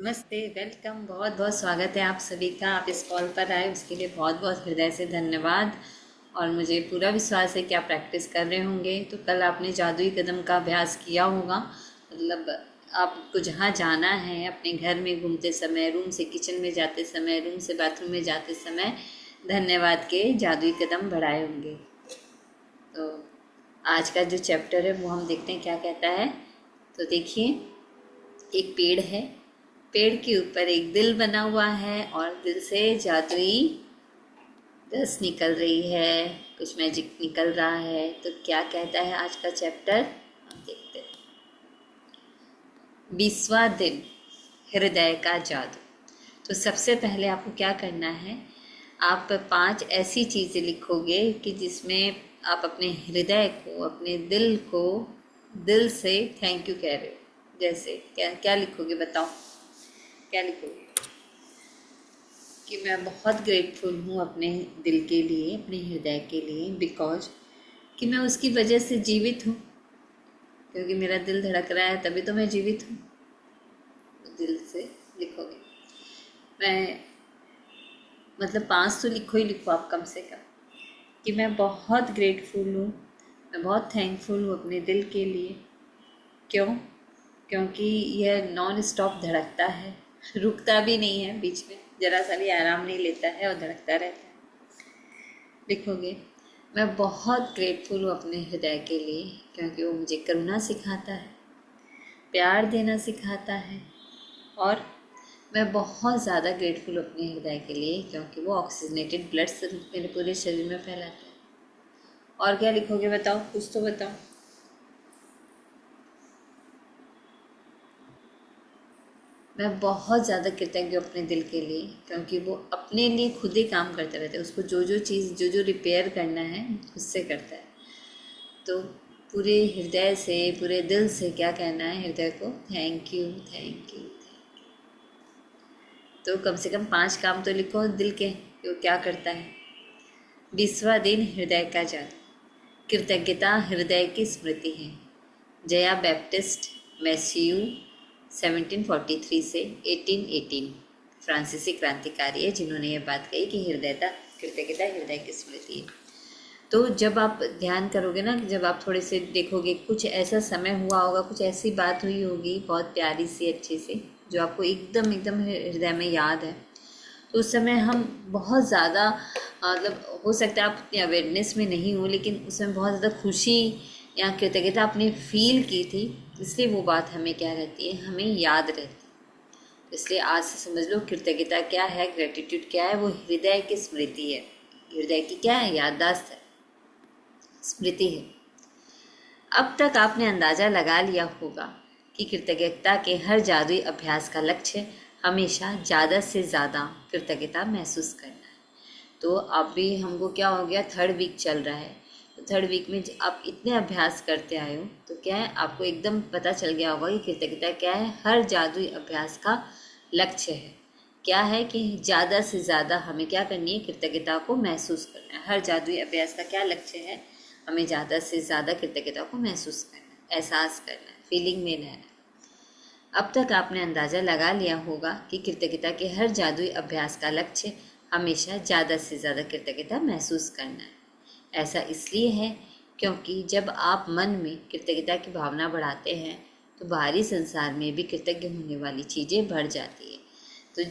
नमस्ते, वेलकम। बहुत बहुत स्वागत है आप सभी का। आप इस कॉल पर आए उसके लिए बहुत बहुत हृदय से धन्यवाद। और मुझे पूरा विश्वास है कि आप प्रैक्टिस कर रहे होंगे। तो कल आपने जादुई कदम का अभ्यास किया होगा। मतलब आपको जहाँ जाना है, अपने घर में घूमते समय, रूम से किचन में जाते समय, रूम से बाथरूम में जाते समय धन्यवाद के जादुई कदम बढ़ाए होंगे। तो आज का जो चैप्टर है वो हम देखते हैं क्या कहता है। तो देखिए, एक पेड़ है, पेड़ के ऊपर एक दिल बना हुआ है और दिल से जादुई रस निकल रही है, कुछ मैजिक निकल रहा है। तो क्या कहता है आज का चैप्टर, हम देखते हैं। 20वां दिन, हृदय का जादू। तो सबसे पहले आपको क्या करना है, आप 5 ऐसी चीज़ें लिखोगे कि जिसमें आप अपने हृदय को, अपने दिल को, दिल से थैंक यू कह रहे हो। जैसे क्या क्या लिखोगे, बताओ क्या लिखोगे? कि मैं बहुत ग्रेटफुल हूँ अपने दिल के लिए, अपने हृदय के लिए, बिकॉज कि मैं उसकी वजह से जीवित हूँ। क्योंकि मेरा दिल धड़क रहा है तभी तो मैं जीवित हूँ। तो दिल से लिखोगे। मैं मतलब 5 तो लिखो ही लिखो आप कम से कम, कि मैं बहुत ग्रेटफुल हूँ, मैं बहुत थैंकफुल हूँ अपने दिल के लिए। क्यों? क्योंकि यह नॉन स्टॉप धड़कता है, रुकता भी नहीं है, बीच में ज़रा सा भी आराम नहीं लेता है और धड़कता रहता है। लिखोगे, मैं बहुत ग्रेटफुल हूँ अपने हृदय के लिए, क्योंकि वो मुझे करुणा सिखाता है, प्यार देना सिखाता है। और मैं बहुत ज़्यादा ग्रेटफुल हूँ अपने हृदय के लिए, क्योंकि वो ऑक्सीजनेटेड ब्लड मेरे पूरे शरीर में फैलाता है। और क्या लिखोगे, बताओ, कुछ तो बताओ। मैं बहुत ज़्यादा कृतज्ञ हूँ अपने दिल के लिए, क्योंकि वो अपने लिए खुद ही काम करते रहते हैं। उसको जो जो चीज़, जो जो रिपेयर करना है, खुद से करता है। तो पूरे हृदय से, पूरे दिल से क्या कहना है हृदय को, thank you, thank you, thank you. तो कम से कम 5 काम तो लिखो दिल के, वो क्या करता है। 20वां दिन, हृदय का जादू। कृतज्ञता हृदय की स्मृति है। जया बैप्टिस्ट मैस्यू 1743 से 1818 फ्रांसीसी क्रांतिकारी है, जिन्होंने ये बात कही कि कृतज्ञता हृदय की स्मृति है। तो जब आप ध्यान करोगे ना, जब आप थोड़े से देखोगे, कुछ ऐसा समय हुआ होगा, कुछ ऐसी बात हुई होगी बहुत प्यारी सी, अच्छी सी, जो आपको एकदम एकदम हृदय में याद है। तो उस समय हम बहुत ज़्यादा, मतलब हो सकता है आप उतनी अवेयरनेस में नहीं हो, लेकिन उस समय बहुत ज़्यादा खुशी या कृतज्ञता आपने फील की थी, इसलिए वो बात हमें क्या रहती है, हमें याद रहती है। इसलिए आज से समझ लो, कृतज्ञता क्या है, ग्रेटिट्यूड क्या है, वो हृदय की स्मृति है। हृदय की क्या है, याददाश्त है, स्मृति है। अब तक आपने अंदाज़ा लगा लिया होगा कि कृतज्ञता के हर जादुई अभ्यास का लक्ष्य हमेशा ज़्यादा से ज़्यादा कृतज्ञता महसूस करना है। तो अब भी हमको क्या हो गया, 3rd वीक चल रहा है। तो 3rd वीक में आप इतने अभ्यास करते आए हो, तो क्या है, आपको एकदम पता चल गया होगा कि कृतज्ञता क्या है, हर जादुई अभ्यास का लक्ष्य है। क्या है कि ज़्यादा से ज़्यादा हमें क्या करनी है, कृतज्ञता को महसूस करना है। हर जादुई अभ्यास का क्या लक्ष्य है, हमें ज़्यादा से ज़्यादा कृतज्ञता को महसूस करना है, एहसास करना है, फीलिंग में रहना है। अब तक आपने अंदाज़ा लगा लिया होगा कि कृतज्ञता के हर जादुई अभ्यास का लक्ष्य हमेशा ज़्यादा से ज़्यादा कृतज्ञता महसूस करना है। ऐसा इसलिए है क्योंकि जब आप मन में कृतज्ञता की भावना बढ़ाते हैं, तो बाहरी संसार में भी कृतज्ञ होने वाली चीज़ें बढ़ जाती है। तो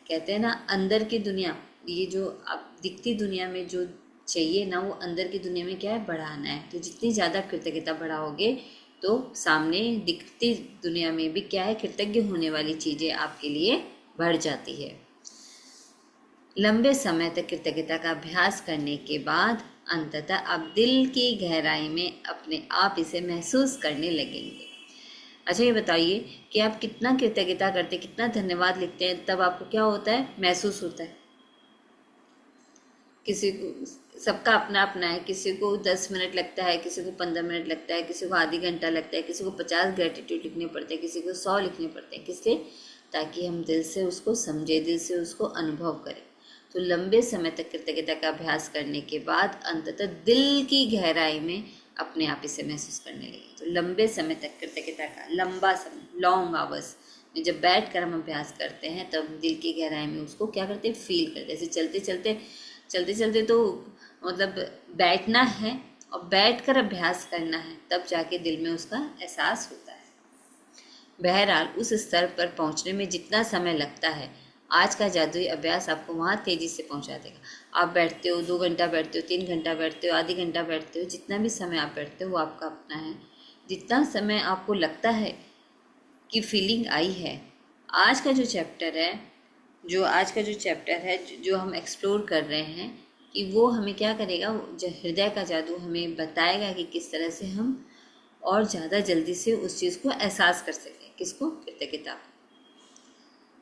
कहते हैं ना, अंदर की दुनिया, ये जो आप दिखती दुनिया में जो चाहिए ना, वो अंदर की दुनिया में क्या है, बढ़ाना है। तो जितनी ज़्यादा कृतज्ञता बढ़ाओगे, तो सामने दिखती दुनिया में भी क्या है, कृतज्ञ होने वाली चीज़ें आपके लिए बढ़ जाती है। लंबे समय तक कृतज्ञता का अभ्यास करने के बाद अंततः आप दिल की गहराई में अपने आप इसे महसूस करने लगेंगे। अच्छा, ये बताइए कि आप कितना कृतज्ञता करते, कितना धन्यवाद लिखते हैं, तब आपको क्या होता है, महसूस होता है। किसी को, सबका अपना अपना है, किसी को 10 मिनट लगता है, किसी को 15 मिनट लगता है, किसी को आधी घंटा लगता है, किसी को 50 ग्रेटिट्यूड लिखने पड़ते हैं, किसी को 100 लिखने पड़ते हैं। किसलिए? ताकि हम दिल से उसको समझे, दिल से उसको अनुभव करें। तो लंबे समय तक कृतज्ञता का अभ्यास करने के बाद अंततः दिल की गहराई में अपने आप इसे महसूस करने लगे। तो लंबे समय तक कृतज्ञता का, लंबा समय, लॉन्ग आवर्स, में जब बैठ कर हम अभ्यास करते हैं तब दिल की गहराई में उसको क्या करते हैं, फील करते हैं। ऐसे चलते चलते तो मतलब बैठना है और बैठ कर अभ्यास करना है, तब जाके दिल में उसका एहसास होता है। बहरहाल उस स्तर पर पहुंचने में जितना समय लगता है, आज का जादुई अभ्यास आपको वहाँ तेज़ी से पहुंचा देगा। आप बैठते हो 2 घंटा बैठते हो, 3 घंटा बैठते हो, आधी घंटा बैठते हो, जितना भी समय आप बैठते हो वो आपका अपना है। जितना समय आपको लगता है कि फीलिंग आई है, आज का जो चैप्टर है, जो हम एक्सप्लोर कर रहे हैं, कि वो हमें क्या करेगा, जो हृदय का जादू हमें बताएगा कि किस तरह से हम और ज़्यादा जल्दी से उस चीज़ को एहसास कर सकें। किसको? कृतज्ञता।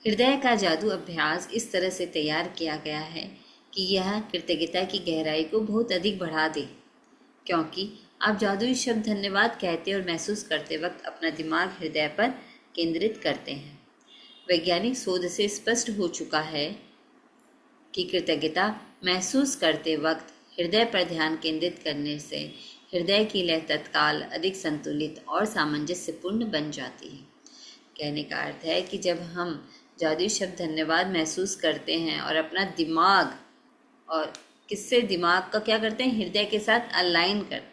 हृदय का जादू अभ्यास इस तरह से तैयार किया गया है कि यह कृतज्ञता की गहराई को बहुत अधिक बढ़ा दे, क्योंकि आप जादुई शब्द धन्यवाद कहते और महसूस करते वक्त अपना दिमाग हृदय पर केंद्रित करते हैं। वैज्ञानिक शोध से स्पष्ट हो चुका है कि कृतज्ञता महसूस करते वक्त हृदय पर ध्यान केंद्रित करने से हृदय की लय तत्काल अधिक संतुलित और सामंजस्यपूर्ण बन जाती है। कहने का अर्थ है कि जब हम जादुई शब्द धन्यवाद महसूस करते हैं और अपना दिमाग, और किससे दिमाग का क्या करते हैं, हृदय के साथ अलाइन करते हैं।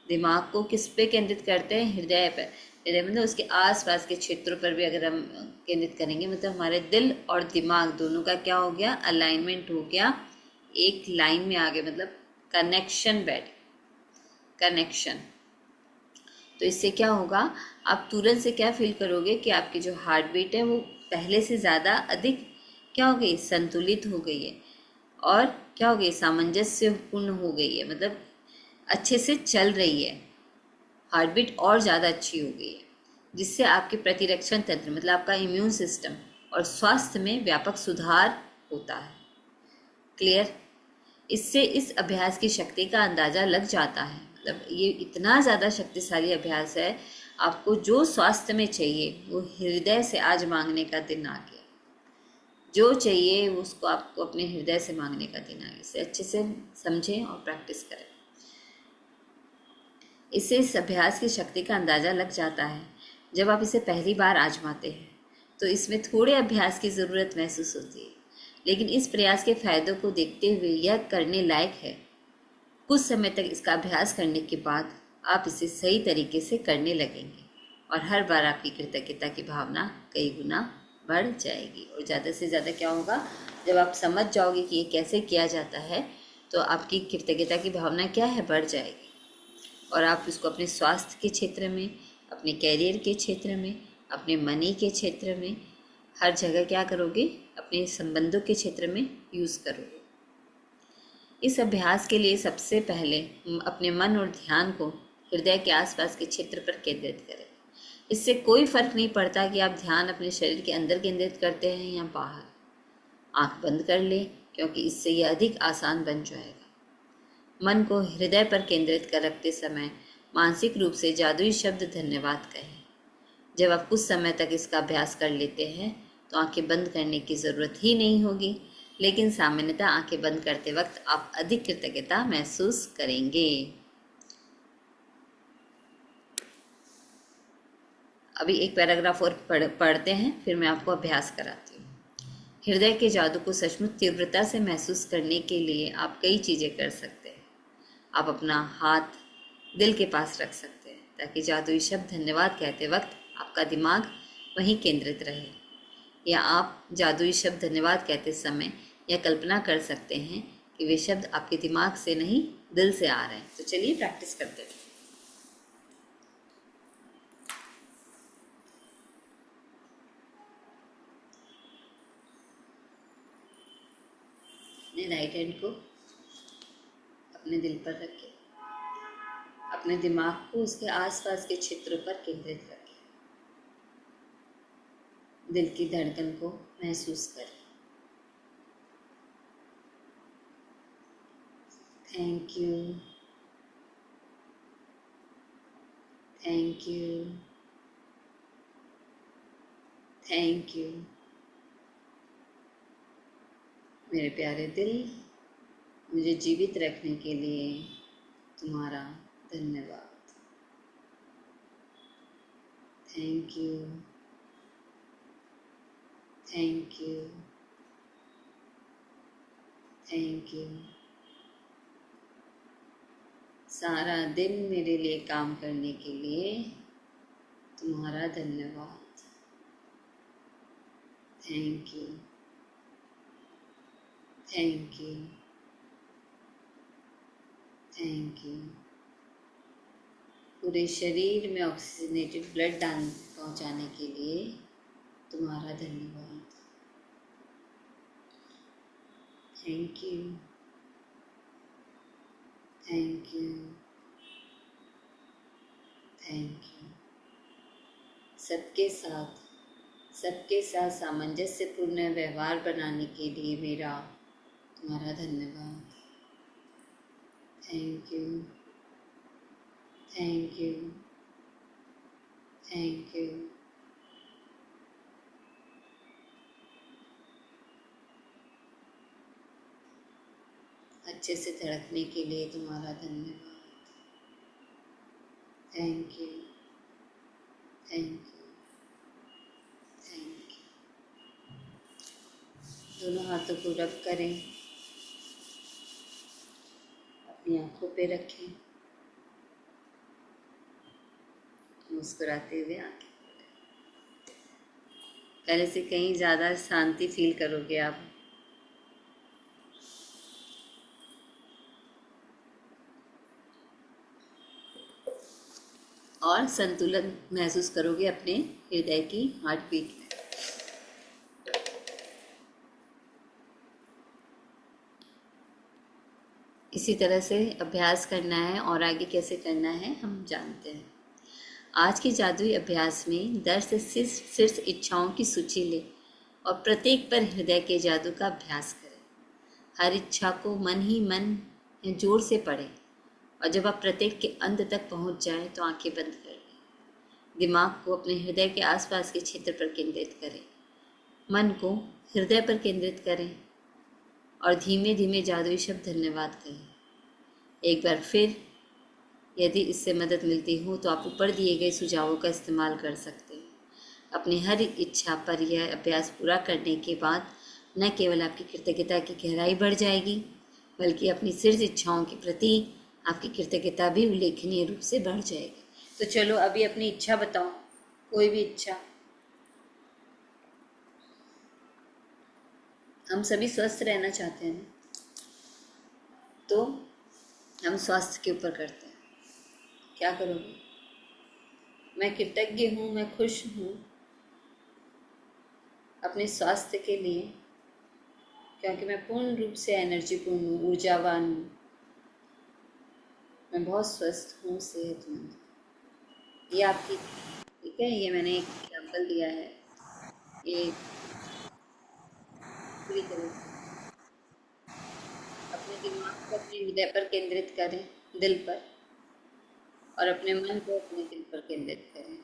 दिमाग को किस पे केंद्रित करते हैं? हृदय पर। हृदय मतलब उसके आसपास के क्षेत्रों पर भी अगर हम केंद्रित करेंगे, मतलब हमारे दिल और दिमाग दोनों का क्या हो गया, अलाइनमेंट हो गया, एक लाइन में आ गए, मतलब कनेक्शन। तो इससे क्या होगा, आप तुरंत से क्या फील करोगे कि आपकी जो हार्ट बीट है वो पहले से ज़्यादा अधिक क्या हो गई, संतुलित हो गई है, और क्या हो गई, सामंजस्यपूर्ण हो गई है, मतलब अच्छे से चल रही है, हार्ट बीट और ज़्यादा अच्छी हो गई है, जिससे आपके प्रतिरक्षण तंत्र मतलब आपका इम्यून सिस्टम और स्वास्थ्य में व्यापक सुधार होता है। क्लियर? इससे इस अभ्यास की शक्ति का अंदाज़ा लग जाता है। मतलब ये इतना ज़्यादा शक्तिशाली अभ्यास है, आपको जो स्वास्थ्य में चाहिए वो हृदय से आज मांगने का दिन आ गया। जो चाहिए उसको आपको अपने हृदय से मांगने का दिन आ गया। इसे अच्छे से समझें और प्रैक्टिस करें। इससे इस अभ्यास की शक्ति का अंदाज़ा लग जाता है। जब आप इसे पहली बार आजमाते हैं तो इसमें थोड़े अभ्यास की ज़रूरत महसूस होती है, लेकिन इस प्रयास के फायदों को देखते हुए यह करने लायक है। कुछ समय तक इसका अभ्यास करने के बाद आप इसे सही तरीके से करने लगेंगे और हर बार आपकी कृतज्ञता की भावना कई गुना बढ़ जाएगी। और ज़्यादा से ज़्यादा क्या होगा, जब आप समझ जाओगे कि ये कैसे किया जाता है, तो आपकी कृतज्ञता की भावना क्या है, बढ़ जाएगी। और आप इसको अपने स्वास्थ्य के क्षेत्र में, अपने कैरियर के क्षेत्र में, अपने मनी के क्षेत्र में, हर जगह क्या करोगे, अपने संबंधों के क्षेत्र में यूज़ करोगे। इस अभ्यास के लिए सबसे पहले अपने मन और ध्यान को हृदय के आसपास के क्षेत्र पर केंद्रित करें। इससे कोई फर्क नहीं पड़ता कि आप ध्यान अपने शरीर के अंदर केंद्रित करते हैं या बाहर। आंख बंद कर लें, क्योंकि इससे यह अधिक आसान बन जाएगा। मन को हृदय पर केंद्रित कर रखते समय मानसिक रूप से जादुई शब्द धन्यवाद कहें। जब आप कुछ समय तक इसका अभ्यास कर लेते हैं तो आंखें बंद करने की ज़रूरत ही नहीं होगी, लेकिन सामान्यतः आंखें बंद करते वक्त आप अधिक कृतज्ञता महसूस करेंगे। अभी एक पैराग्राफ और पढ़ते हैं, फिर मैं आपको अभ्यास कराती हूँ। हृदय के जादू को सचमुच तीव्रता से महसूस करने के लिए आप कई चीज़ें कर सकते हैं। आप अपना हाथ दिल के पास रख सकते हैं ताकि जादुई शब्द धन्यवाद कहते वक्त आपका दिमाग वहीं केंद्रित रहे। या आप जादुई शब्द धन्यवाद कहते समय यह कल्पना कर सकते हैं कि वे शब्द आपके दिमाग से नहीं, दिल से आ रहे हैं। तो चलिए प्रैक्टिस करते हैं। अपने राइट हैंड को अपने दिल पर रखें, अपने दिमाग को उसके आसपास के क्षेत्रों पर केंद्रित रखें, दिल की धड़कन को महसूस करें। Thank you, thank you, thank you. मेरे प्यारे दिल, मुझे जीवित रखने के लिए तुम्हारा धन्यवाद। Thank you, thank you, thank you. सारा दिन मेरे लिए काम करने के लिए तुम्हारा धन्यवाद। Thank you, thank you, thank you. पूरे शरीर में ऑक्सीजनेटेड ब्लड दान पहुंचाने के लिए तुम्हारा धन्यवाद। Thank you, thank you, thank you. सबके साथ सामंजस्यपूर्ण व्यवहार बनाने के लिए मेरा तुम्हारा धन्यवाद। Thank you, thank you, thank you. अच्छे से धड़कने के लिए तुम्हारा धन्यवाद। Thank you, thank you, thank you. दोनों हाथों को रब करें, अपनी आंखों पे रखें, मुस्कुराते हुए आंखें खोलें। पहले से कहीं ज़्यादा शांति फील करोगे आप। और संतुलन महसूस करोगे अपने हृदय की हार्ट बीट में। इसी तरह से अभ्यास करना है और आगे कैसे करना है हम जानते हैं। आज के जादुई अभ्यास में 10 से शीर्ष इच्छाओं की सूची ले और प्रत्येक पर हृदय के जादू का अभ्यास करें। हर इच्छा को मन ही मन जोर से पढ़ें और जब आप प्रत्येक के अंत तक पहुंच जाएं तो आंखें बंद कर लें। दिमाग को अपने हृदय के आसपास के क्षेत्र पर केंद्रित करें। मन को हृदय पर केंद्रित करें और धीमे धीमे जादुई शब्द धन्यवाद कहें। एक बार फिर यदि इससे मदद मिलती हो तो आप ऊपर दिए गए सुझावों का इस्तेमाल कर सकते हैं। अपनी हर इच्छा पर यह अभ्यास पूरा करने के बाद न केवल आपकी कृतज्ञता की गहराई बढ़ जाएगी बल्कि अपनी शीर्ष इच्छाओं के प्रति आपकी कृतज्ञता भी उल्लेखनीय रूप से बढ़ जाएगी। तो चलो अभी अपनी इच्छा बताओ, कोई भी इच्छा। हम सभी स्वस्थ रहना चाहते हैं, तो हम स्वास्थ्य के ऊपर करते हैं। क्या करोगे? मैं कृतज्ञ हूँ, मैं खुश हूँ अपने स्वास्थ्य के लिए, क्योंकि मैं पूर्ण रूप से एनर्जीपूर्ण हूँ, ऊर्जावान हूँ, मैं बहुत स्वस्थ हूँ, सेहतमंद। ये आपकी, ठीक है, ये मैंने एक एग्जाम्पल दिया है। ये पूरी तरह से अपने दिमाग को अपने हृदय पर केंद्रित करें, दिल पर, और अपने मन को अपने दिल पर केंद्रित करें।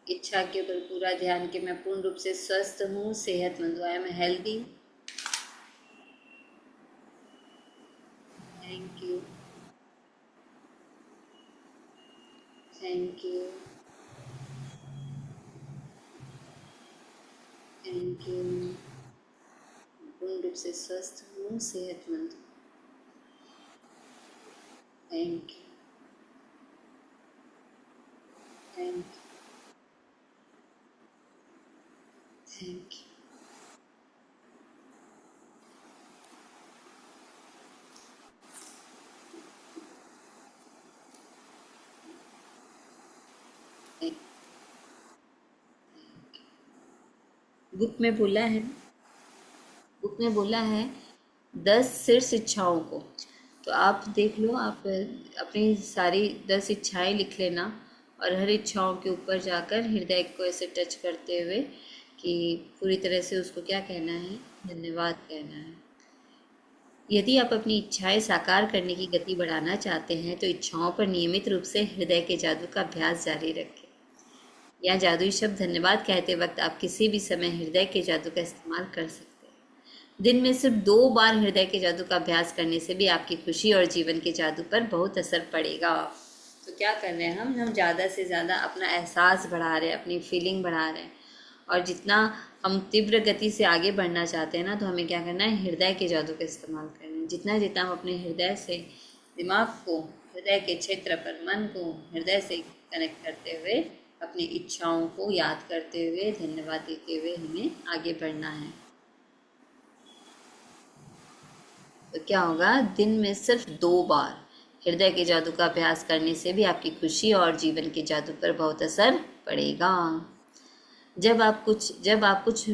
इच्छा के ऊपर पूरा ध्यान कि मैं पूर्ण रूप से स्वस्थ हूँ, सेहतमंद हूँ, I am healthy. Thank you, thank you, thank you. पूर्ण रूप से स्वस्थ हूँ, सेहतमंद हूँ। Thank you, thank you, thank you. Book में बोला है, बुक में बोला है 10 शीर्ष इच्छाओं को। तो आप देख लो, आप अपनी सारी 10 इच्छाएं लिख लेना और हर इच्छाओं के ऊपर जाकर हृदय को ऐसे टच करते हुए कि पूरी तरह से उसको क्या कहना है, धन्यवाद कहना है। यदि आप अपनी इच्छाएं साकार करने की गति बढ़ाना चाहते हैं तो इच्छाओं पर नियमित रूप से हृदय के जादू का अभ्यास जारी रखें। या जादुई शब्द धन्यवाद कहते वक्त आप किसी भी समय हृदय के जादू का इस्तेमाल कर सकते हैं। दिन में सिर्फ 2 बार हृदय के जादू का अभ्यास करने से भी आपकी खुशी और जीवन के जादू पर बहुत असर पड़ेगा। तो क्या कर रहे हैं हम ज़्यादा से ज़्यादा अपना एहसास बढ़ा रहे हैं, अपनी फीलिंग बढ़ा रहे हैं। और जितना हम तीव्र गति से आगे बढ़ना चाहते हैं ना, तो हमें क्या करना है, हृदय के जादू का इस्तेमाल करना है। जितना जितना हम अपने हृदय से दिमाग को, हृदय के क्षेत्र पर मन को हृदय से कनेक्ट करते हुए, अपनी इच्छाओं को याद करते हुए, धन्यवाद देते हुए हमें आगे बढ़ना है। तो क्या होगा, दिन में सिर्फ 2 बार हृदय के जादू का अभ्यास करने से भी आपकी खुशी और जीवन के जादू पर बहुत असर पड़ेगा। जब आप कुछ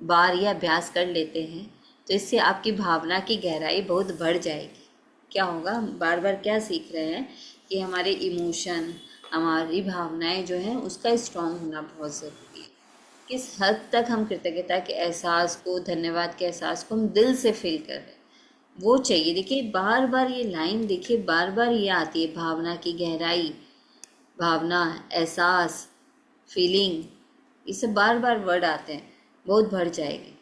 बार यह अभ्यास कर लेते हैं, तो इससे आपकी भावना की गहराई बहुत बढ़ जाएगी। क्या होगा, बार बार क्या सीख रहे हैं कि हमारे इमोशन, हमारी भावनाएं जो हैं उसका स्ट्रांग होना बहुत ज़रूरी है। किस हद तक हम कृतज्ञता के एहसास को, धन्यवाद के एहसास को हम दिल से फील कर रहे हैं, वो चाहिए। देखिए बार बार ये लाइन, देखिए बार बार ये आती है, भावना की गहराई, भावना, एहसास, फीलिंग, ये सब बार बार वर्ड आते हैं, बहुत बढ़ जाएगी।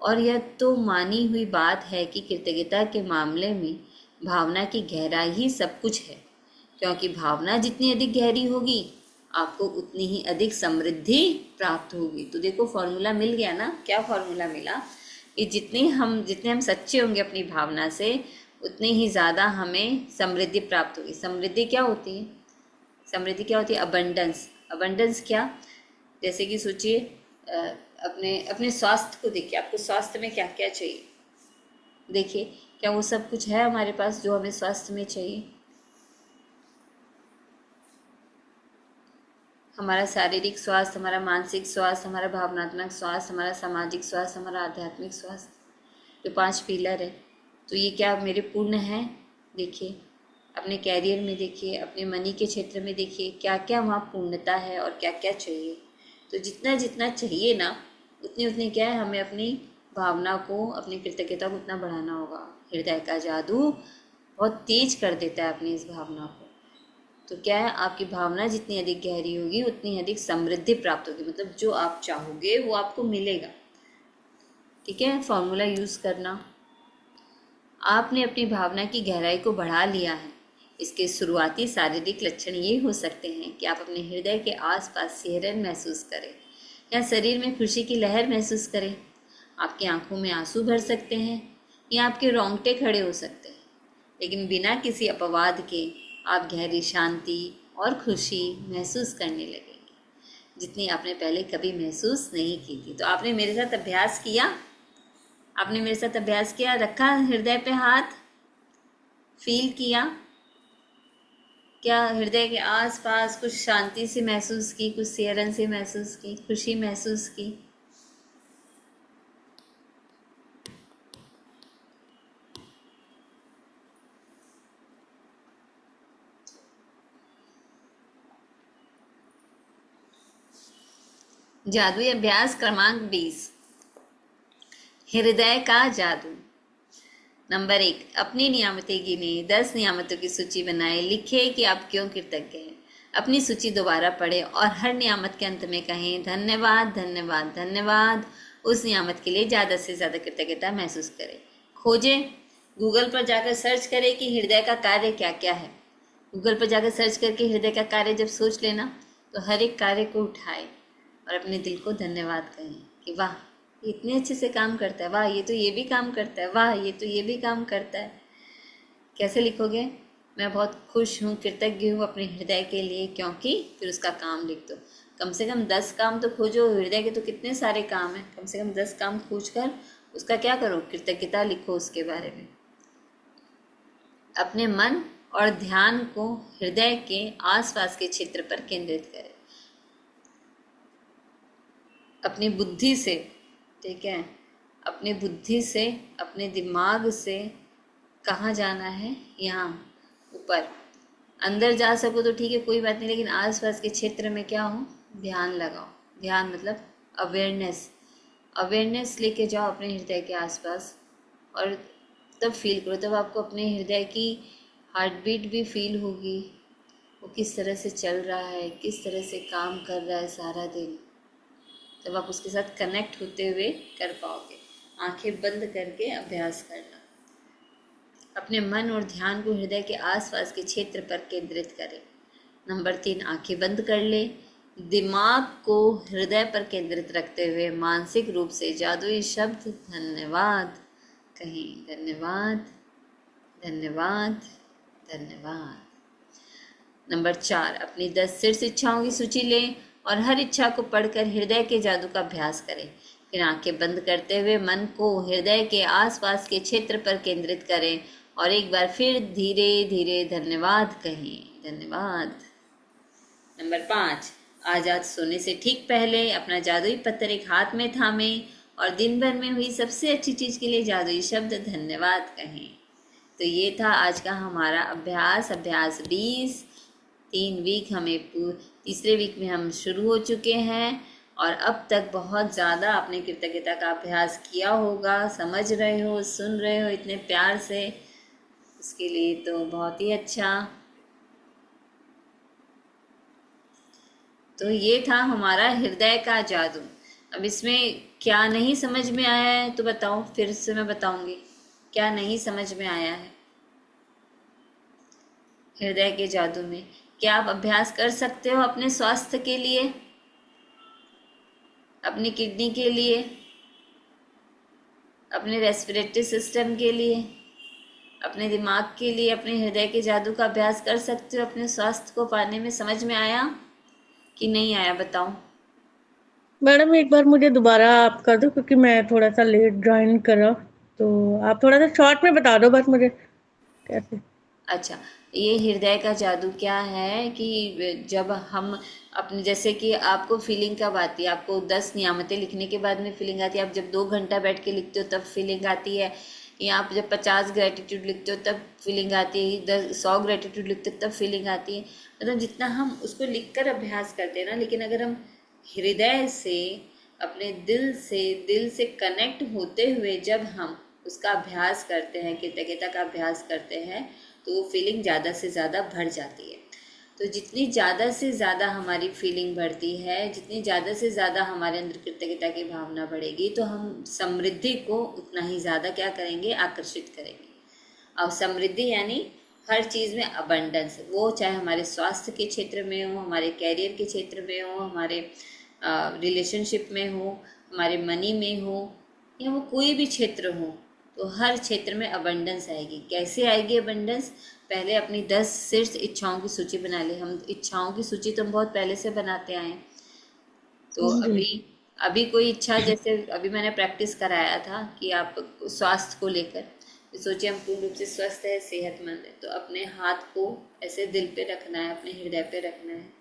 और यह तो मानी हुई बात है कि कृतज्ञता के मामले में भावना की गहराई ही सब कुछ है, क्योंकि भावना जितनी अधिक गहरी होगी, आपको उतनी ही अधिक समृद्धि प्राप्त होगी। तो देखो फॉर्मूला मिल गया ना, क्या फॉर्मूला मिला कि जितने हम सच्चे होंगे अपनी भावना से, उतनी ही ज़्यादा हमें समृद्धि प्राप्त होगी। समृद्धि क्या होती है, समृद्धि क्या होती है, अबंडेंस। अबंडेंस क्या, जैसे कि सोचिए अपने अपने स्वास्थ्य को देखिए, आपको स्वास्थ्य में क्या क्या चाहिए, देखिए क्या वो सब कुछ है हमारे पास जो हमें स्वास्थ्य में चाहिए। हमारा शारीरिक स्वास्थ्य, हमारा मानसिक स्वास्थ्य, हमारा भावनात्मक स्वास्थ्य, हमारा सामाजिक स्वास्थ्य, हमारा आध्यात्मिक स्वास्थ्य, जो 5 पिलर है, तो ये क्या मेरे पूर्ण हैं। देखिए अपने कैरियर में देखिए, अपने मनी के क्षेत्र में देखिए, क्या क्या वहाँ पूर्णता है और क्या क्या चाहिए। तो जितना जितना चाहिए ना, उतनी उतनी क्या है, हमें अपनी भावना को, अपनी कृतज्ञता को उतना बढ़ाना होगा। हृदय का जादू बहुत तेज कर देता है अपनी इस भावना को। तो क्या है, आपकी भावना जितनी अधिक गहरी होगी, उतनी अधिक समृद्धि प्राप्त होगी, मतलब जो आप चाहोगे वो आपको मिलेगा। ठीक है, फॉर्मूला यूज़ करना। आपने अपनी भावना की गहराई को बढ़ा लिया है। इसके शुरुआती शारीरिक लक्षण ये हो सकते हैं कि आप अपने हृदय के आसपास सिहरन महसूस करें, या शरीर में खुशी की लहर महसूस करें। आपकी आंखों में आंसू भर सकते हैं, या आपके रोंगटे खड़े हो सकते हैं, लेकिन बिना किसी अपवाद के आप गहरी शांति और खुशी महसूस करने लगेंगे, जितनी आपने पहले कभी महसूस नहीं की थी। तो आपने मेरे साथ अभ्यास किया, आपने मेरे साथ अभ्यास किया, रखा हृदय पे हाथ, फील किया, क्या हृदय के आसपास कुछ शांति से महसूस की, कुछ सिहरन से महसूस की, खुशी महसूस की। जादुई अभ्यास क्रमांक 20, हृदय का जादू। नंबर 1, अपनी नियामतें गिने, 10 नियामतों की सूची बनाए, लिखे कि आप क्यों कृतज्ञ हैं। अपनी सूची दोबारा पढ़ें और हर नियामत के अंत में कहें धन्यवाद धन्यवाद धन्यवाद। उस नियामत के लिए ज़्यादा से ज़्यादा कृतज्ञता महसूस करें। खोजें, गूगल पर जाकर सर्च करें कि हृदय का कार्य क्या क्या है। गूगल पर जाकर सर्च करके हृदय का कार्य जब सोच लेना, तो हर एक कार्य को उठाए और अपने दिल को धन्यवाद कहें कि वाह इतने अच्छे से काम करता है, वाह ये तो ये भी काम करता है, वाह ये तो ये भी काम करता है। कैसे लिखोगे, मैं बहुत खुश हूँ, कृतज्ञ हूँ अपने हृदय के लिए, क्योंकि फिर उसका काम लिख दो। कम से कम 10 काम तो खोजो, हृदय के तो कितने सारे काम हैं, कम से कम 10 काम खोज कर उसका क्या करो, कृतज्ञता लिखो उसके बारे में। अपने मन और ध्यान को हृदय के आसपास के क्षेत्र पर केंद्रित करें। अपनी बुद्धि से, ठीक है, अपनी बुद्धि से, अपने दिमाग से कहाँ जाना है, यहाँ ऊपर। अंदर जा सको तो ठीक है, कोई बात नहीं, लेकिन आसपास के क्षेत्र में क्या हो, ध्यान लगाओ। ध्यान मतलब अवेयरनेस, अवेयरनेस लेके जाओ अपने हृदय के आसपास, और तब फील करो, तब आपको अपने हृदय की हार्ट बीट भी फील होगी, वो किस तरह से चल रहा है, किस तरह से काम कर रहा है सारा दिन। तब आप उसके साथ कनेक्ट होते हुए कर पाओगे। आंखें बंद करके अभ्यास करना। अपने मन और ध्यान को हृदय के आसपास के क्षेत्र पर केंद्रित करें। नंबर 3, आंखें बंद कर ले। दिमाग को हृदय पर केंद्रित रखते हुए मानसिक रूप से जादुई शब्द धन्यवाद कहें। धन्यवाद, धन्यवाद, धन्यवाद। नंबर 4, अपनी 10 शीर्ष इच्छाओं की सूची लें और हर इच्छा को पढ़कर हृदय के जादू का अभ्यास करें। फिर आंखें बंद करते हुए मन को हृदय के आसपास के क्षेत्र पर केंद्रित करें और एक बार फिर धीरे धीरे धन्यवाद कहें। धन्यवाद। नंबर 5, आज सोने से ठीक पहले अपना जादुई पत्थर एक हाथ में थामें और दिन भर में हुई सबसे अच्छी चीज़ के लिए जादुई शब्द धन्यवाद कहें। तो ये था आज का हमारा अभ्यास 20। 3 वीक हमें तीसरे वीक में हम शुरू हो चुके हैं और अब तक बहुत ज़्यादा आपने कृतज्ञता का अभ्यास किया होगा, समझ रहे हो, सुन रहे हो इतने प्यार से, इसके लिए तो बहुत ही अच्छा। तो ये था हमारा हृदय का जादू। अब इसमें क्या नहीं समझ में आया है तो बताओ, फिर से मैं बताऊंगी क्या नहीं समझ में आया है हृदय के जादू में। क्या आप अभ्यास कर सकते हो अपने स्वास्थ्य के लिए, अपनी किडनी के लिए, अपने रेस्पिरेटरी सिस्टम के लिए, अपने दिमाग के लिए अपने हृदय के जादू का अभ्यास कर सकते हो अपने स्वास्थ्य को पाने में? समझ में आया कि नहीं आया बताओ। मैडम एक बार मुझे दोबारा आप कर दो, क्योंकि मैं थोड़ा सा लेट ज्वाइन करा, तो आप थोड़ा सा शॉर्ट में बता दो बस मुझे कैसे। अच्छा, ये हृदय का जादू क्या है कि जब हम अपने, जैसे कि आपको फीलिंग कब आती है, आपको 10 नियामतें लिखने के बाद में फीलिंग आती है, आप जब 2 घंटा बैठ के लिखते हो तब फीलिंग आती है, या आप जब 50 ग्रेटिट्यूड लिखते हो तब फीलिंग आती है, 100 ग्रेटिट्यूड लिखते हो तब फीलिंग आती है। मतलब जितना हम उसको लिख कर अभ्यास करते हैं ना, लेकिन अगर हम हृदय से, अपने दिल से कनेक्ट होते हुए जब हम उसका अभ्यास करते हैं, कृतज्ञता का अभ्यास करते हैं, तो वो फीलिंग ज़्यादा से ज़्यादा बढ़ जाती है। तो जितनी ज़्यादा से ज़्यादा हमारी फीलिंग बढ़ती है, जितनी ज़्यादा से ज़्यादा हमारे अंदर कृतज्ञता की भावना बढ़ेगी, तो हम समृद्धि को उतना ही ज़्यादा क्या करेंगे, आकर्षित करेंगे। अब समृद्धि यानी हर चीज़ में अबंडेंस, वो चाहे हमारे स्वास्थ्य के क्षेत्र में हो, हमारे कैरियर के क्षेत्र में हो, हमारे रिलेशनशिप में हो, हमारे मनी में हो, या वो कोई भी क्षेत्र हो, तो हर क्षेत्र में अबंडेंस आएगी। कैसे आएगी अबंडेंस? पहले अपनी 10 शीर्ष इच्छाओं की सूची बना ले। हम इच्छाओं की सूची तो हम बहुत पहले से बनाते आए हैं। तो जी। अभी अभी कोई इच्छा, जैसे अभी मैंने प्रैक्टिस कराया था कि आप स्वास्थ्य को लेकर सोचिए, हम पूर्ण रूप से स्वस्थ है, सेहतमंद है, तो अपने हाथ को ऐसे दिल पे रखना है, अपने हृदय पे रखना है,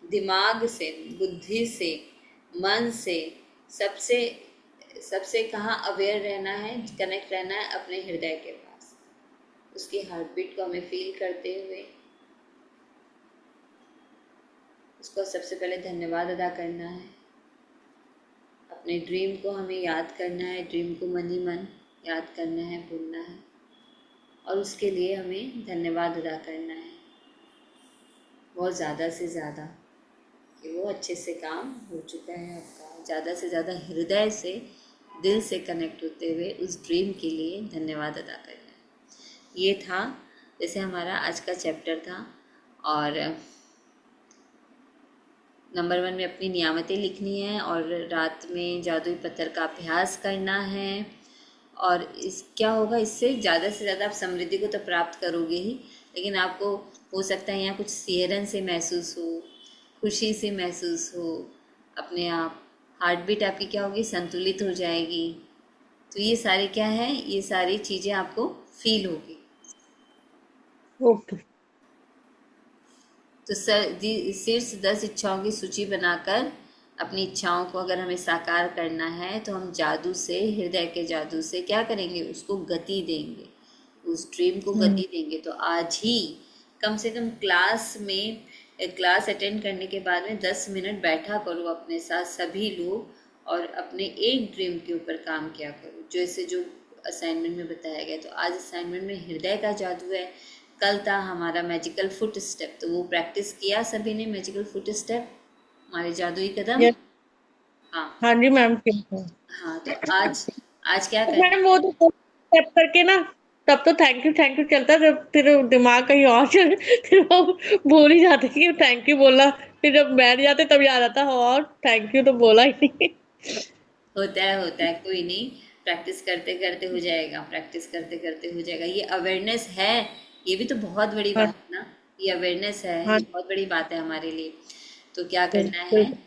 दिमाग से, बुद्धि से, मन से, सबसे सबसे कहाँ अवेयर रहना है, कनेक्ट रहना है अपने हृदय के पास। उसकी हार्ट बीट को हमें फील करते हुए उसको सबसे पहले धन्यवाद अदा करना है। अपने ड्रीम को हमें याद करना है, ड्रीम को मन ही मन याद करना है, भूलना है, और उसके लिए हमें धन्यवाद अदा करना है बहुत ज़्यादा से ज़्यादा, कि वो अच्छे से काम हो चुका है आपका। ज़्यादा से ज़्यादा हृदय से, दिल से कनेक्ट होते हुए उस ड्रीम के लिए धन्यवाद अदा करना है। ये था जैसे हमारा आज का चैप्टर था। और नंबर 1 में अपनी नियामतें लिखनी है और रात में जादुई पत्थर का अभ्यास करना है। और इस क्या होगा, इससे ज़्यादा से ज़्यादा आप समृद्धि को तो प्राप्त करोगे ही, लेकिन आपको हो सकता है यहाँ कुछ सिहरन से महसूस हो, खुशी से महसूस हो, अपने आप हार्ट बीट आपकी क्या होगी, संतुलित हो जाएगी। तो ये सारे क्या है, ये सारी चीज़ें आपको फील होगी। ओके। तो शीर्ष 10 इच्छाओं की सूची बनाकर अपनी इच्छाओं को अगर हमें साकार करना है, तो हम जादू से, हृदय के जादू से क्या करेंगे, उसको गति देंगे, उस ड्रीम को गति देंगे। तो आज ही कम से कम क्लास अटेंड करने के बाद में 10 मिनट बैठा करो अपने साथ सभी लोग, और अपने एक ड्रीम के ऊपर काम किया करो, जैसे जो असाइनमेंट में बताया गया। तो आज असाइनमेंट में हृदय का जादू है, कल था हमारा मैजिकल फुट स्टेप, तो वो प्रैक्टिस किया सभी ने, मैजिकल फुट स्टेप, हमारे जादुई कदम। यस। हाँ। हाँ जी मैम, ठीक है। हाँ, तो आज आज क्या तो करना मैडम वो है? तो स्टेप करके ना, तब तो थैंक यू चलता है, जब फिर दिमाग कहीं और चले फिर वो भूल ही जाते कि थैंक यू बोला। फिर जब बैठ जाते तब याद आता है, और थैंक यू तो बोला ही नहीं। होता है, कोई नहीं। प्रैक्टिस करते करते हो जाएगा, प्रैक्टिस करते करते हो जाएगा। ये अवेयरनेस है, ये भी तो बहुत बड़ी हाँ, बात है ना। ये अवेयरनेस है, हाँ, ये बहुत बड़ी बात है हमारे लिए। तो क्या करना है, बिल्कुल।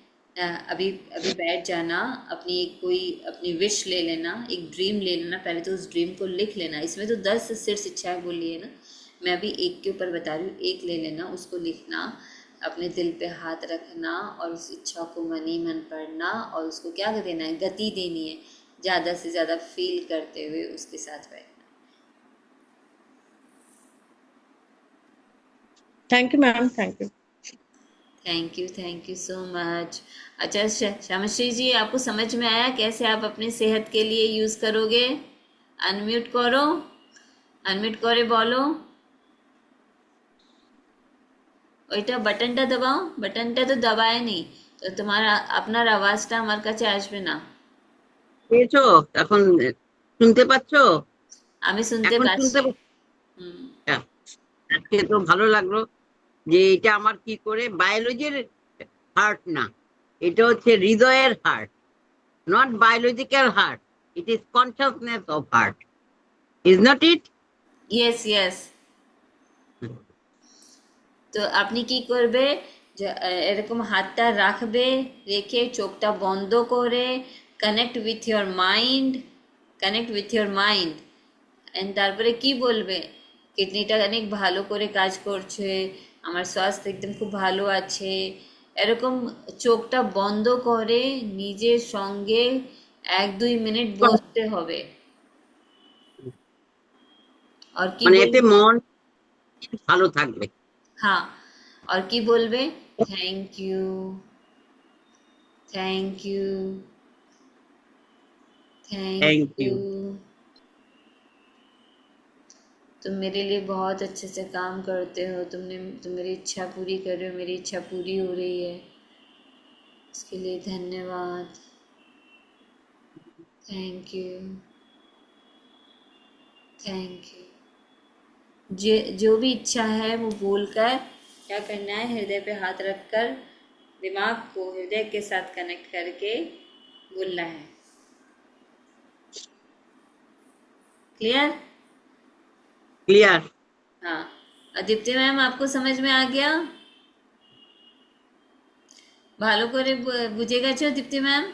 अभी अभी बैठ जाना, अपनी एक कोई अपनी विश ले लेना, एक ड्रीम ले लेना, पहले तो उस ड्रीम को लिख लेना। इसमें तो 10 शीर्ष इच्छाएं बोली है ना, मैं अभी एक के ऊपर बता रही हूँ। एक ले लेना, उसको लिखना, अपने दिल पे हाथ रखना और उस इच्छा को मन ही मन पढ़ना, और उसको क्या कर देना है, गति देनी है, ज़्यादा से ज़्यादा फील करते हुए उसके साथ बैठना। Thank you ma'am, thank you. Thank you so much. अच्छा, श्यामश्री जी, आपको समझ में आया कैसे आप अपनी सेहत के लिए यूज़ करोगे? अनम्यूट करो, अनम्यूट करे बोलो। ওইটা বাটনটা দবাও, বাটনটা তো দবায় নি, তো তোমার আপনার আওয়াজটা আমার কাছে আসবে না। পেয়েছো? এখন শুনতে পাচ্ছো? আমি শুনতে এখন শুনতে পাচ্ছি। পাচ্ছ? হুম। আজকে তো ভালো লাগলো যে এটা আমার কি করে বায়োলজির হার্ট না, এটা হচ্ছে হৃদয়ের heart, not biological heart. It is consciousness of heart, is not it? Yes, yes. তো আপনি কি করবে, যে এরকম হাতটা রাখবে, রেখে চোখটা বন্ধ করে connect with your mind, connect with your mind, and তারপরে কি বলবে, কিডনিটা অনেক ভালো করে কাজ করছে, আমার স্বাস্থ্য একদম খুব ভালো আছে, এরকম চোখটা বন্ধ করে নিজের সঙ্গে 1-2 মিনিট বসতে হবে। আর কি মানে এতে বলবে, মন ভালো থাকবে। हाँ, और की बोलबे, thank you, thank you, thank thank you, you. तुम मेरे लिए बहुत अच्छे से काम करते हो, तुम मेरी इच्छा पूरी कर रहे हो, मेरी इच्छा पूरी हो रही है, इसके लिए धन्यवाद, थैंक यू, थैंक यू। जो भी इच्छा है वो बोलकर क्या करना है, हृदय पे हाथ रखकर दिमाग को हृदय के साथ कनेक्ट करके बोलना है। क्लियर? ক্লিয়ার। हाँ। दीप्ति मैम, आपको समझ में आ गया? ভালো করে বুঝে গেছো দীপ্তি ম্যাম?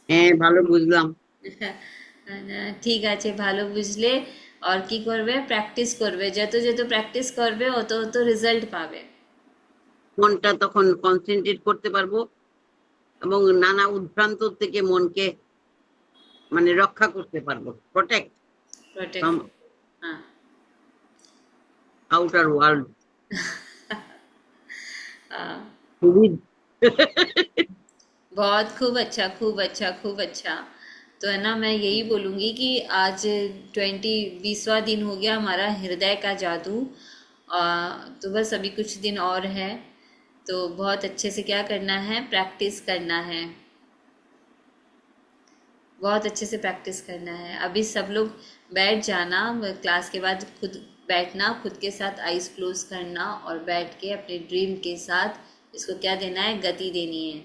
হ্যাঁ, ভালো বুঝলাম। ঠিক আছে, ভালো বুঝলে। আর কি করবে, প্র্যাকটিস করবে, যত যত প্র্যাকটিস করবে অত অত রেজাল্ট পাবে। মনটা তখন কনসেন্ট্রেট করতে পারবো এবং নানা উদ্ভ্রান্ত থেকে মনকে মানে রক্ষা করতে পারবো, প্রোটেক্ট प्रोटेक्ट। ফ্রম हाँ। Outer world. हाँ, খুবই बहुत खूब अच्छा, खूब अच्छा, खूब अच्छा। तो है ना, मैं यही बोलूँगी कि आज 20वां दिन हो गया हमारा हृदय का जादू। तो बस अभी कुछ दिन और है, तो बहुत अच्छे से क्या करना है, प्रैक्टिस करना है, बहुत अच्छे से प्रैक्टिस करना है। अभी सब लोग बैठ जाना, क्लास के बाद खुद बैठना, खुद के साथ आइज़ क्लोज करना और बैठ के अपने ड्रीम के साथ इसको क्या देना है, गति देनी है।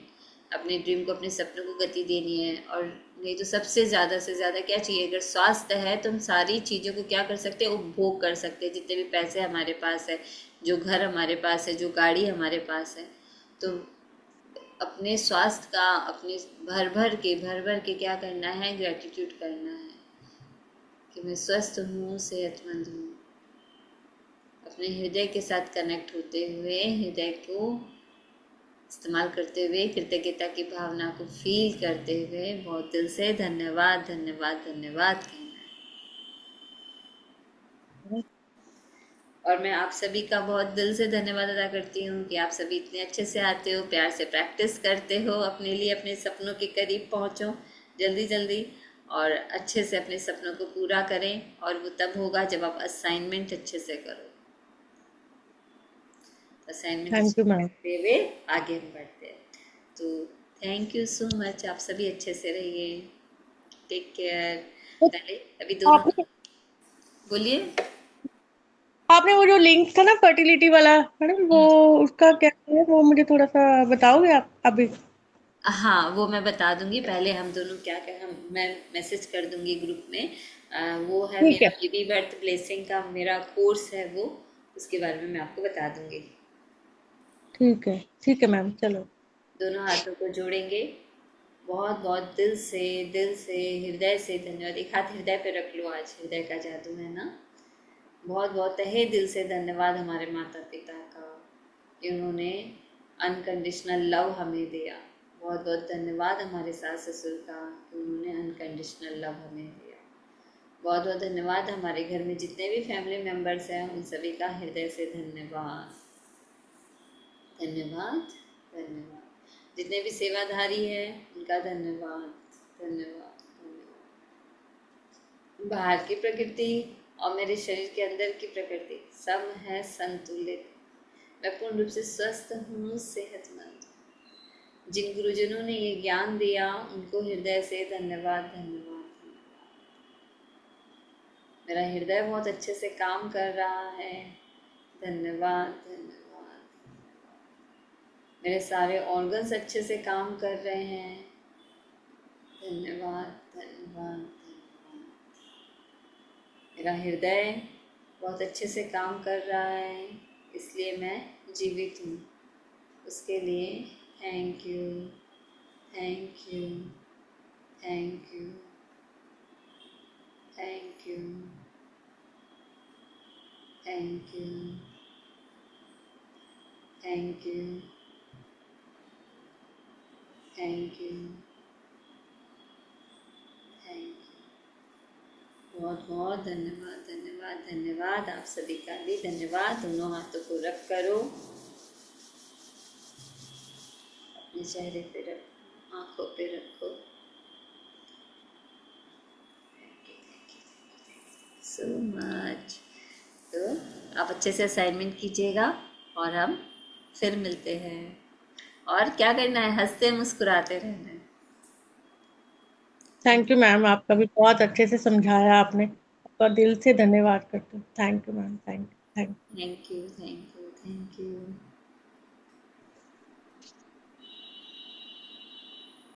अपने ड्रीम को, अपने सपनों को गति देनी है। और नहीं तो सबसे ज़्यादा से ज़्यादा क्या चाहिए, अगर स्वास्थ्य है तो हम सारी चीज़ों को क्या कर सकते हैं, उपभोग कर सकते हैं। जितने भी पैसे हमारे पास है, जो घर हमारे पास है, जो गाड़ी हमारे पास है, तो अपने स्वास्थ्य का, अपने भर भर के क्या करना है, ग्रेटिट्यूड करना है कि मैं स्वस्थ हूँ, सेहतमंद हूँ। अपने हृदय के साथ कनेक्ट होते हुए, हृदय को इस्तेमाल करते हुए, कृतज्ञता की भावना को फील करते हुए बहुत दिल से धन्यवाद, धन्यवाद, धन्यवाद कहना है। और मैं आप सभी का बहुत दिल से धन्यवाद अदा करती हूँ कि आप सभी इतने अच्छे से आते हो, प्यार से प्रैक्टिस करते हो, अपने लिए अपने सपनों के करीब पहुँचो जल्दी जल्दी, और अच्छे से अपने सपनों को पूरा करें। और वो तब होगा जब आप असाइनमेंट अच्छे से करो। असाइनमेंट थैंक अच्छे यू से मैम। करते हुए आगे हम बढ़ते हैं। तो थैंक यू सो मच, आप सभी अच्छे से रहिए। Take care. तो पहले अभी दोनों, आपने बोलिए। आपने वो जो लिंक था ना फर्टिलिटी वाला मैडम, वो उसका क्या है, वो मुझे थोड़ा सा बताओगे आप अभी? हाँ, वो मैं बता दूंगी। पहले हम दोनों क्या क्या हम मैं मैसेज कर दूंगी ग्रुप में। वो है ठीक मेरा है, बेबी बर्थ ब्लेसिंग का मेरा कोर्स है वो, उसके बारे में मैं आपको बता दूंगी। ठीक है मैम, चलो। दोनों हाथों को जोड़ेंगे, बहुत बहुत दिल से हृदय से धन्यवाद। एक हाथ हृदय पे रख लो, आज हृदय का जादू है ना। बहुत बहुत तहे दिल से धन्यवाद हमारे माता पिता का कि उन्होंने अनकंडीशनल लव हमें दिया। बहुत बहुत धन्यवाद हमारे सास ससुर का कि उन्होंने अनकंडीशनल लव हमें दिया। बहुत बहुत धन्यवाद हमारे घर में जितने भी फैमिली मेम्बर्स हैं, उन सभी का हृदय से धन्यवाद। धन्यवाद, धन्यवाद। जितने भी सेवाधारी हैं उनका धन्यवाद, धन्यवाद, धन्यवाद। बाहर की प्रकृति और मेरे शरीर के अंदर की प्रकृति सब है संतुलित। मैं पूर्ण रूप से स्वस्थ हूँ, सेहतमंद हूँ। जिन गुरुजनों ने ये ज्ञान दिया उनको हृदय से धन्यवाद, धन्यवाद, धन्यवाद। मेरा हृदय बहुत अच्छे से काम कर रहा है, धन्यवाद, धन्यवाद, धन्यवाद। मेरे सारे ऑर्गन्स अच्छे से काम कर रहे हैं, धन्यवाद, धन्यवाद, धन्यवाद। मेरा हृदय बहुत अच्छे से काम कर रहा है, इसलिए मैं जीवित हूँ। उसके लिए thank you, thank you, thank you, thank you, thank you, thank you, thank you, thank you. बहुत बहुत धन्यवाद, धन्यवाद, धन्यवाद। आप सभी का भी धन्यवाद। दोनों हाथों को रख करो, अपने चेहरे पे रखो, आंखों पे रखो। So much. तो आप अच्छे से असाइनमेंट कीजिएगा और हम फिर मिलते हैं। और क्या करना है, हंसते मुस्कुराते रहना है। थैंक यू मैम, आपका भी बहुत अच्छे से समझाया आपने, आपका दिल से धन्यवाद करती हूँ। Thank you ma'am, thank you, thank you. Thank you, thank you, thank you.